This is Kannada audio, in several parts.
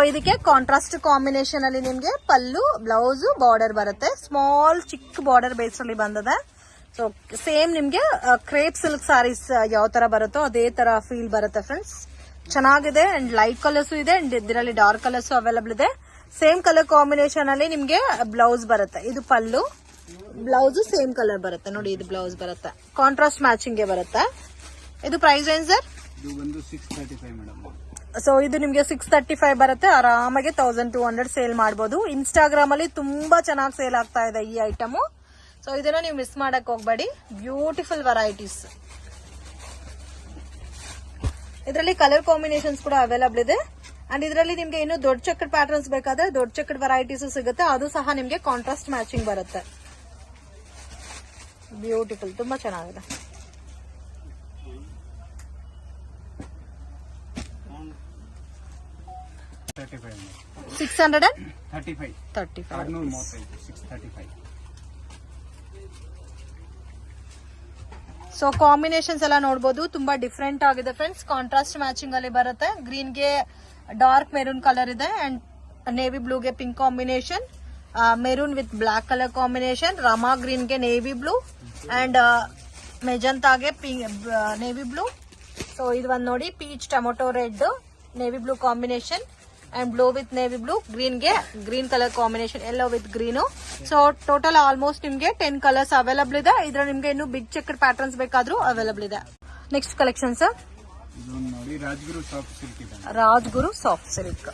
ಇದಕ್ಕೆ ಕಾಂಟ್ರಾಸ್ಟ್ ಕಾಂಬಿನೇಷನ್ ಅಲ್ಲಿ ನಿಮ್ಗೆ ಪಲ್ಲು ಬ್ಲೌಸ್ ಬಾರ್ಡರ್ ಬರುತ್ತೆ. ಸ್ಮಾಲ್ ಚಿಕ್ಕ ಬಾರ್ಡರ್ ಬೇಸ್ ಅಲ್ಲಿ ಬಂದಿದೆ. ಸೊ ಸೇಮ್ ನಿಮ್ಗೆ ಕ್ರೇಪ್ ಸಿಲ್ಕ್ ಸಾರೀಸ್ ಯಾವ ತರ ಬರುತ್ತೋ ಅದೇ ತರ ಫೀಲ್ ಬರುತ್ತೆ ಫ್ರೆಂಡ್ಸ್. ಚೆನ್ನಾಗಿದೆ ಅಂಡ್ ಲೈಟ್ ಕಲರ್ಸ್ ಇದೆ ಅಂಡ್ ಇದರಲ್ಲಿ ಡಾರ್ಕ್ ಕಲರ್ಸ್ ಅವೈಲಬಲ್ ಇದೆ. ಸೇಮ್ ಕಲರ್ ಕಾಂಬಿನೇಷನ್ ಅಲ್ಲಿ ನಿಮ್ಗೆ ಬ್ಲೌಸ್ ಬರುತ್ತೆ. ಇದು ಪಲ್ಲು, ಬ್ಲೌಸ್ ಸೇಮ್ ಕಲರ್ ಬರುತ್ತೆ ನೋಡಿ. ಇದು ಬ್ಲೌಸ್ ಬರುತ್ತೆ, ಕಾಂಟ್ರಾಸ್ಟ್ ಮ್ಯಾಚಿಂಗ್ ಗೆ ಬರುತ್ತೆ. ಇದು ಪ್ರೈಸ್ ಏನ್ ಸರ್? ಸೊ ಇದು ನಿಮ್ಗೆ 635 ಬರುತ್ತೆ. ಆರಾಮಾಗಿ 1200 ಸೇಲ್ ಮಾಡಬಹುದು. ಇನ್ಸ್ಟಾಗ್ರಾಮ್ ಅಲ್ಲಿ ತುಂಬಾ ಚೆನ್ನಾಗಿ ಸೇಲ್ ಆಗ್ತಾ ಇದೆ ಈ ಐಟಮ್. ಸೊ ಇದನ್ನ ನೀವು ಮಿಸ್ ಮಾಡಕ್ ಹೋಗ್ಬೇಡಿ. Beautiful varieties. ಇದರಲ್ಲಿ ಕಲರ್ ಕಾಂಬಿನೇಷನ್ಸ್ ಕೂಡ ಅವೈಲಬಲ್ ಇದೆ. ಅಂಡ್ ಇದರಲ್ಲಿ ನಿಮ್ಗೆ ಇನ್ನು ದೊಡ್ಡ ಚಕ್ರ ಪ್ಯಾಟರ್ನ್ಸ್ ಬೇಕಾದ್ರೆ ದೊಡ್ಡ ಚಕ್ರ ವೆರೈಟೀಸ್ ಸಿಗುತ್ತೆ. ಅದು ಸಹ ನಿಮ್ಗೆ ಕಾಂಟ್ರಾಸ್ಟ್ ಮ್ಯಾಚಿಂಗ್ ಬರುತ್ತೆ. ಬ್ಯೂಟಿಫುಲ್, ತುಂಬಾ ಚೆನ್ನಾಗಿದೆ. ಸೊ ಕಾಂಬಿನೇಷನ್ಸ್ ಎಲ್ಲ ನೋಡಬಹುದು. ತುಂಬಾ ಡಿಫ್ರೆಂಟ್ ಆಗಿದೆ ಫ್ರೆಂಡ್ಸ್. ಕಾಂಟ್ರಾಸ್ಟ್ ಮ್ಯಾಚಿಂಗ್ ಅಲ್ಲಿ ಬರುತ್ತೆ. ಗ್ರೀನ್ ಗೆ ಡಾರ್ಕ್ ಮೆರೂನ್ ಕಲರ್ ಇದೆ ಅಂಡ್ ನೇವಿ ಬ್ಲೂ ಗೆ pink combination, maroon with black colour combination, Rama green ಗೆ ನೇವಿ ಬ್ಲೂ ಅಂಡ್ ಮೆಜಂತಾಗೆ ನೇವಿ ಬ್ಲೂ. ಸೊ ಇದು ಒಂದು ನೋಡಿ, peach tomato red navy blue combination and blue with navy blue, green ಗೆ green colour combination, yellow with green. So total almost ನಿಮ್ಗೆ 10 ಕಲರ್ಸ್ ಅವೈಲಬಲ್ ಇದೆ. ಇದ್ರ ನಿಮ್ಗೆ ಇನ್ನು ಬಿಗ್ ಚೆಕ್ ಪ್ಯಾಟರ್ನ್ಸ್ ಬೇಕಾದ್ರೂ ಅವೈಲಬಲ್ ಇದೆ. Next collection sir, Rajguru soft silk.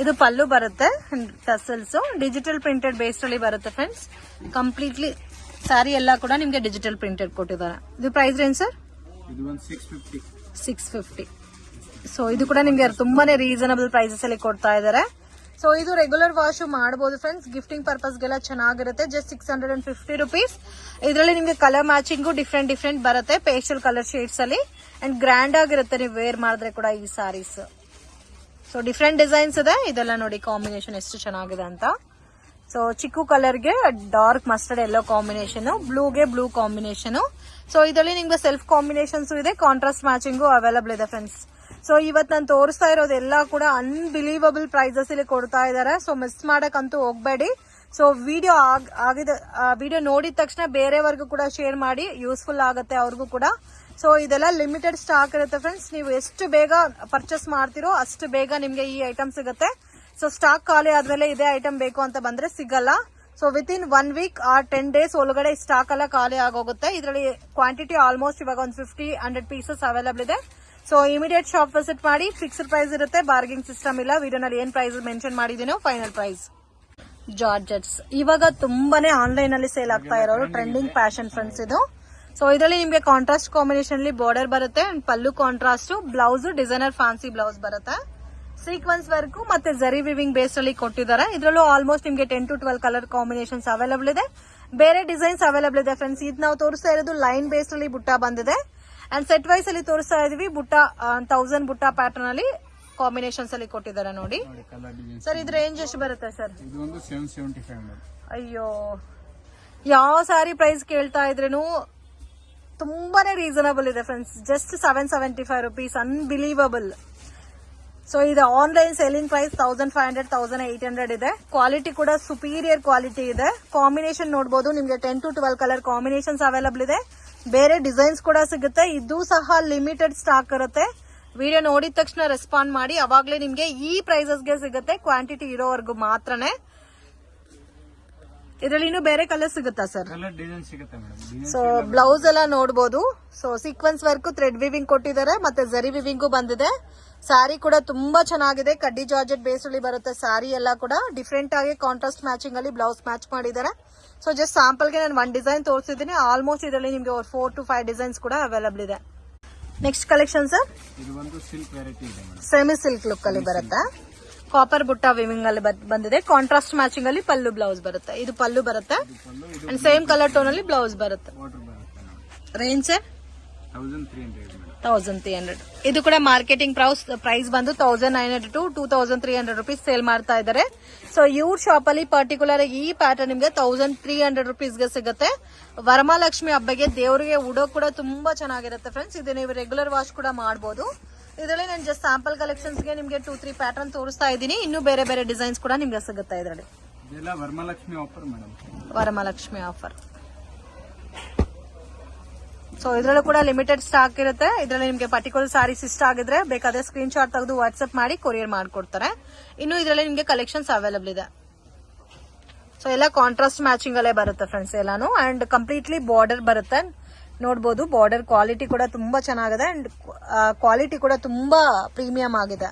ಇದು ಪಲ್ಲು ಬರುತ್ತೆ, ಟಸಲ್ಸ್ ಡಿಜಿಟಲ್ ಪ್ರಿಂಟೆಡ್ ಬೇಸ್ ಅಲ್ಲಿ ಬರುತ್ತೆ ಫ್ರೆಂಡ್ಸ್. ಕಂಪ್ಲೀಟ್ಲಿ ಸ್ಯಾರಿ ಎಲ್ಲ ಕೂಡ ನಿಮ್ಗೆ ಡಿಜಿಟಲ್ ಪ್ರಿಂಟೆಡ್ ಕೊಟ್ಟಿದ್ದಾರೆ. ಇದು ಪ್ರೈಸ್ ರೇಂಜ್ ಸರ್? 650. ಸೊ ಇದು ಕೂಡ ನಿಮ್ಗೆ ತುಂಬಾನೇ ರೀಸನಬಲ್ ಪ್ರೈಸಸ್ ಅಲ್ಲಿ ಕೊಡ್ತಾ ಇದ್ದಾರೆ. ಸೊ ಇದು ರೆಗ್ಯುಲರ್ ವಾಶ್ ಮಾಡಬಹುದು ಫ್ರೆಂಡ್ಸ್. ಗಿಫ್ಟಿಂಗ್ ಪರ್ಪಸ್ಗೆಲ್ಲ ಚೆನ್ನಾಗಿರುತ್ತೆ. Just 650 rupees. ಇದರಲ್ಲಿ ನಿಮ್ಗೆ ಕಲರ್ ಮ್ಯಾಚಿಂಗು ಡಿಫ್ರೆಂಟ್ ಬರುತ್ತೆ, ಪೇಸ್ಟಲ್ ಕಲರ್ ಶೇಡ್ಸ್ ಅಲ್ಲಿ. ಅಂಡ್ ಗ್ರ್ಯಾಂಡ್ ಆಗಿರುತ್ತೆ ನೀವು ವೇರ್ ಮಾಡಿದ್ರೆ ಕೂಡ ಈ ಸಾರೀಸ್. ಸೊ ಡಿಫ್ರೆಂಟ್ ಡಿಸೈನ್ಸ್ ಇದೆ. ಇದೆಲ್ಲ ನೋಡಿ ಕಾಂಬಿನೇಷನ್ ಎಷ್ಟು ಚೆನ್ನಾಗಿದೆ ಅಂತ. ಸೊ ಚಿಕ್ಕು ಕಲರ್ಗೆ ಡಾರ್ಕ್ ಮಸ್ಟರ್ಡ್ ಎಲ್ಲೋ ಕಾಂಬಿನೇಷನ್, ಬ್ಲೂಗೆ ಬ್ಲೂ ಕಾಂಬಿನೇಷನ್. ಸೊ ಇದರಲ್ಲಿ ನಿಮ್ಗೆ ಸೆಲ್ಫ್ ಕಾಂಬಿನೇಷನ್ಸ್ ಇದೆ, ಕಾಂಟ್ರಾಸ್ಟ್ ಮ್ಯಾಚಿಂಗು ಅವೈಲಬಲ್ ಇದೆ ಫ್ರೆಂಡ್ಸ್. ಸೊ ಇವತ್ತು ನಾನು ತೋರಿಸ್ತಾ ಇರೋದೆಲ್ಲ ಕೂಡ ಅನ್ಬಿಲೀವಬಲ್ ಪ್ರೈಸಸ್ ಇಲ್ಲಿ ಕೊಡ್ತಾ ಇದ್ದಾರೆ. ಸೊ ಮಿಸ್ ಮಾಡಕ್ಕಂತೂ ಹೋಗ್ಬೇಡಿ. ಸೊ ವಿಡಿಯೋ ನೋಡಿದ ತಕ್ಷಣ ಬೇರೆಯವ್ರಿಗೂ ಕೂಡ ಶೇರ್ ಮಾಡಿ, ಯೂಸ್ಫುಲ್ ಆಗುತ್ತೆ ಅವ್ರಿಗೂ ಕೂಡ. ಸೊ ಇದೆಲ್ಲ ಲಿಮಿಟೆಡ್ ಸ್ಟಾಕ್ ಇರುತ್ತೆ ಫ್ರೆಂಡ್ಸ್. ನೀವು ಎಷ್ಟು ಬೇಗ ಪರ್ಚೇಸ್ ಮಾಡ್ತಿರೋ ಅಷ್ಟು ಬೇಗ ನಿಮ್ಗೆ ಈ ಐಟಮ್ ಸಿಗುತ್ತೆ. ಸೊ ಸ್ಟಾಕ್ ಖಾಲಿ ಆದ್ಮೇಲೆ ಇದೇ ಐಟಮ್ ಬೇಕು ಅಂತ ಬಂದ್ರೆ ಸಿಗಲ್ಲ. So within 1 week or 10 days ಒಳಗಡೆ ಸ್ಟಾಕ್ ಎಲ್ಲ ಖಾಲಿ ಆಗೋಗುತ್ತೆ. ಇದರಲ್ಲಿ ಕ್ವಾಂಟಿಟಿ ಆಲ್ಮೋಸ್ಟ್ ಇವಾಗ ಒಂದು 50-100 ಪೀಸಸ್ ಅವೈಲಬಲ್ ಇದೆ. ಸೊ ಇಮಿಡಿಯೇಟ್ ಶಾಪ್ ವಿಸಿಟ್ ಮಾಡಿ. ಫಿಕ್ಸ್ಡ್ ಪ್ರೈಸ್ ಇರುತ್ತೆ, ಬಾರ್ಗಿಂಗ್ ಸಿಸ್ಟಮ್ ಇಲ್ಲ. ವಿಡಿಯೋನಲ್ಲಿ ಏನ್ ಪ್ರೈಸ್ ಮೆನ್ಷನ್ ಮಾಡಿದೀನೋ ಫೈನಲ್ ಪ್ರೈಸ್. ಜಾರ್ಜೆಟ್ಸ್ ಇವಾಗ ತುಂಬಾನೇ ಆನ್ಲೈನ್ ಅಲ್ಲಿ ಸೇಲ್ ಆಗ್ತಾ ಇರೋರು ಟ್ರೆಂಡಿಂಗ್ ಫ್ಯಾಷನ್ ಫ್ರೆಂಡ್ಸ್ ಇದು. ಸೊ ಇದರಲ್ಲಿ ನಿಮ್ಗೆ ಕಾಂಟ್ರಾಸ್ಟ್ ಕಾಂಬಿನೇಷನ್ ಅಲ್ಲಿ ಬಾರ್ಡರ್ ಬರುತ್ತೆ and pallu contrast, blouse designer fancy blouse ಬರುತ್ತೆ. ಸೀಕ್ವೆನ್ಸ್ ವರ್ಕ್ ಮತ್ತೆ ಜರಿ ವಿವಿಂಗ್ ಬೇಸ್ ಅಲ್ಲಿ ಕೊಟ್ಟಿದ್ದಾರೆ. ಇದರಲ್ಲೂ ಆಲ್ಮೋಸ್ಟ್ ನಿಮ್ಗೆ 10 to 12 ಕಲರ್ ಕಾಂಬಿನೇಷನ್ಸ್ ಅವೈಲಬಲ್ ಇದೆ. ಬೇರೆ ಡಿಸೈನ್ಸ್ ಅವೈಲಬಲ್ ಇದೆ ಫ್ರೆಂಡ್ಸ್. ಇದು ನಾವು ತೋರಿಸ್ತಾ ಇರೋದು ಲೈನ್ ಬೇಸ್ ಅಲ್ಲಿ ಬುಟ್ಟ ಬಂದಿದೆ ಅಂಡ್ ಸೆಟ್ ವೈಸ್ ಅಲ್ಲಿ ತೋರಿಸ್ತಾ ಇದೀವಿ. ಬುಟ್ಟ 1000 ಬುಟ್ಟ ಪ್ಯಾಟರ್ನ್ ಅಲ್ಲಿ ಕಾಂಬಿನೇಷನ್ಸ್ ಅಲ್ಲಿ ಕೊಟ್ಟಿದ್ದಾರೆ ನೋಡಿ. ಸರ್ ಇದು ರೇಂಜ್ ಎಷ್ಟು ಬರುತ್ತೆ ಸರ್? ಅಯ್ಯೋ, ಯಾವ ಸಾರಿ ಪ್ರೈಸ್ ಕೇಳ್ತಾ ಇದ್ರೇನು ತುಂಬಾನೇ ರೀಸನಬಲ್ ಇದೆ friends. Just 775 rupees, unbelievable. So ಇದು ಆನ್ಲೈನ್ ಸೆಲ್ಲಿಂಗ್ ಪ್ರೈಸ್ 1500-1800 ಇದೆ. ಕ್ವಾಲಿಟಿ ಕೂಡ ಸುಪೀರಿಯರ್ ಕ್ವಾಲಿಟಿ ಇದೆ. ಕಾಂಬಿನೇಷನ್ ನೋಡಬಹುದು, ನಿಮ್ಗೆ 10 to 12 ಕಲರ್ ಕಾಂಬಿನೇಷನ್ಸ್ ಅವೈಲಬಲ್ ಇದೆ. ಬೇರೆ ಡಿಸೈನ್ಸ್ ಕೂಡ ಸಿಗುತ್ತೆ. ಇದು ಸಹ ಲಿಮಿಟೆಡ್ ಸ್ಟಾಕ್ ಇರುತ್ತೆ. ವಿಡಿಯೋ ನೋಡಿದ ತಕ್ಷಣ ರೆಸ್ಪಾಂಡ್ ಮಾಡಿ, ಅವಾಗಲೇ ನಿಮ್ಗೆ ಈ ಪ್ರೈಸಸ್ಗೆ ಸಿಗುತ್ತೆ. ಕ್ವಾಂಟಿಟಿ ಇರೋವರೆಗೂ ಮಾತ್ರನೇ. ಇದರಲ್ಲಿ ಇನ್ನೂ ಬೇರೆ ಕಲರ್ ಸಿಗುತ್ತಾ ಸರ್? ಸೊ ಬ್ಲೌಸ್ ಎಲ್ಲ ನೋಡಬಹುದು. So sequence work, thread viewing ಕೊಟ್ಟಿದ್ದಾರೆ ಮತ್ತೆ ಜರಿ ವಿವಿಂಗು ಬಂದಿದೆ. ಸ್ಯಾರಿ ಕೂಡ ತುಂಬಾ ಚೆನ್ನಾಗಿದೆ. ಕಡ್ಡಿ ಜಾರ್ಜೆಟ್ ಬೇಸ್ ಅಲ್ಲಿ ಬರುತ್ತೆ. ಸ್ಯಾರಿ ಎಲ್ಲ ಕೂಡ ಡಿಫ್ರೆಂಟ್ ಆಗಿ ಕಾಂಟ್ರಾಸ್ಟ್ ಮ್ಯಾಚಿಂಗ್ ಅಲ್ಲಿ ಬ್ಲೌಸ್ ಮ್ಯಾಚ್ ಮಾಡಿದ್ದಾರೆ. ಸೊ ಜಸ್ಟ್ ಸ್ಯಾಂಪಲ್ ಗೆ ನಾನು 1 ಡಿಸೈನ್ ತೋರಿಸಿದ್ದೀನಿ. ಆಲ್ಮೋಸ್ಟ್ ಇದರಲ್ಲಿ ನಿಮ್ಗೆ 4 to 5 ಡಿಸೈನ್ಸ್ ಕೂಡ ಅವೈಲಬಲ್ ಇದೆ. Next collection sir, semi silk look ಅಲ್ಲಿ ಬರುತ್ತೆ. ಕಾಪರ್ ಬುಟ್ಟ ವಿವಿಂಗ್ ಅಲ್ಲಿ ಬಂದಿದೆ. ಕಾಂಟ್ರಾಸ್ಟ್ ಮ್ಯಾಚಿಂಗ್ ಅಲ್ಲಿ ಪಲ್ಲು ಬ್ಲೌಸ್ ಬರುತ್ತೆ. ಇದು ಪಲ್ಲು ಬರುತ್ತೆ ಅಂಡ್ ಸೇಮ್ ಕಲರ್ ಟೋನ್ ಅಲ್ಲಿ ಬ್ಲೌಸ್ ಬರುತ್ತೆ. Range sir 1300. ಇದು ಕೂಡ ಮಾರ್ಕೆಟಿಂಗ್ ಪ್ರೈಸ್ ಬಂದು 1900 to 2300 ರುಪೀಸ್ ಸೇಲ್ ಮಾಡ್ತಾ ಇದ್ದಾರೆ. ಸೊ ಇವ್ರ ಶಾಪ್ ಅಲ್ಲಿ ಪರ್ಟಿಕ್ಯುಲರ್ ಈ ಪ್ಯಾಟರ್ನ್ ನಿಮ್ಗೆ 1300 ರುಪೀಸ್ಗೆ ಸಿಗುತ್ತೆ. ವರಮಹಾಲಕ್ಷ್ಮಿ ಹಬ್ಬಗೆ ದೇವರಿಗೆ ಉಡೋ ಕೂಡ ತುಂಬಾ ಚೆನ್ನಾಗಿರುತ್ತೆ ಫ್ರೆಂಡ್ಸ್. ಇದು ನೀವು ರೆಗ್ಯುಲರ್ ವಾಶ್ ಕೂಡ ಮಾಡಬಹುದು. ಇದರಲ್ಲಿ ನಾನು ಜಸ್ಟ್ ಸ್ಯಾಂಪಲ್ ಕಲೆಕ್ಷನ್ಸ್ಗೆ ನಿಮಗೆ 2-3 ಪ್ಯಾಟರ್ನ್ ತೋರಿಸ್ತಾ ಇದ್ದೀನಿ. ಇನ್ನೂ ಬೇರೆ ಬೇರೆ ಡಿಸೈನ್ಸ್ ಕೂಡ ನಿಮ್ಗೆ ಸಿಗುತ್ತೆ ಇದರಲ್ಲಿ. ಇದೆಲ್ಲ Varamahalakshmi offer madam. Varamahalakshmi offer. So ಇದರಲ್ಲೂ ಕೂಡ ಲಿಮಿಟೆಡ್ ಸ್ಟಾಕ್ ಇರುತ್ತೆ. ಇದರಲ್ಲಿ ನಿಮಗೆ ಪರ್ಟಿಕ್ಯುಲರ್ ಸಾರೀಸ್ ಇಷ್ಟ ಆಗಿದ್ರೆ ಬೇಕಾದ್ರೆ ಸ್ಕ್ರೀನ್ ಶಾಟ್ ತೆಗೆದು ವಾಟ್ಸ್ಆಪ್ ಮಾಡಿ ಕೊರಿಯರ್ ಮಾಡ್ಕೊಡ್ತಾರೆ. ಇನ್ನು ಇದರಲ್ಲಿ ನಿಮಗೆ ಕಲೆಕ್ಷನ್ಸ್ ಅವೈಲಬಲ್ ಇದೆ. ಸೊ ಎಲ್ಲ ಕಾಂಟ್ರಾಸ್ಟ್ ಮ್ಯಾಚಿಂಗ್ ಅಲ್ಲೇ ಬರುತ್ತೆ ಫ್ರೆಂಡ್ಸ್ ಎಲ್ಲಾನು. ಅಂಡ್ ಕಂಪ್ಲೀಟ್ಲಿ ಬಾರ್ಡರ್ ಬರುತ್ತೆ, ನೋಡಬಹುದು. ಬಾರ್ಡರ್ ಕ್ವಾಲಿಟಿ ಕೂಡ ತುಂಬಾ ಚೆನ್ನಾಗಿದೆ ಅಂಡ್ ಕ್ವಾಲಿಟಿ ಕೂಡ ತುಂಬಾ ಪ್ರೀಮಿಯಂ ಆಗಿದೆ.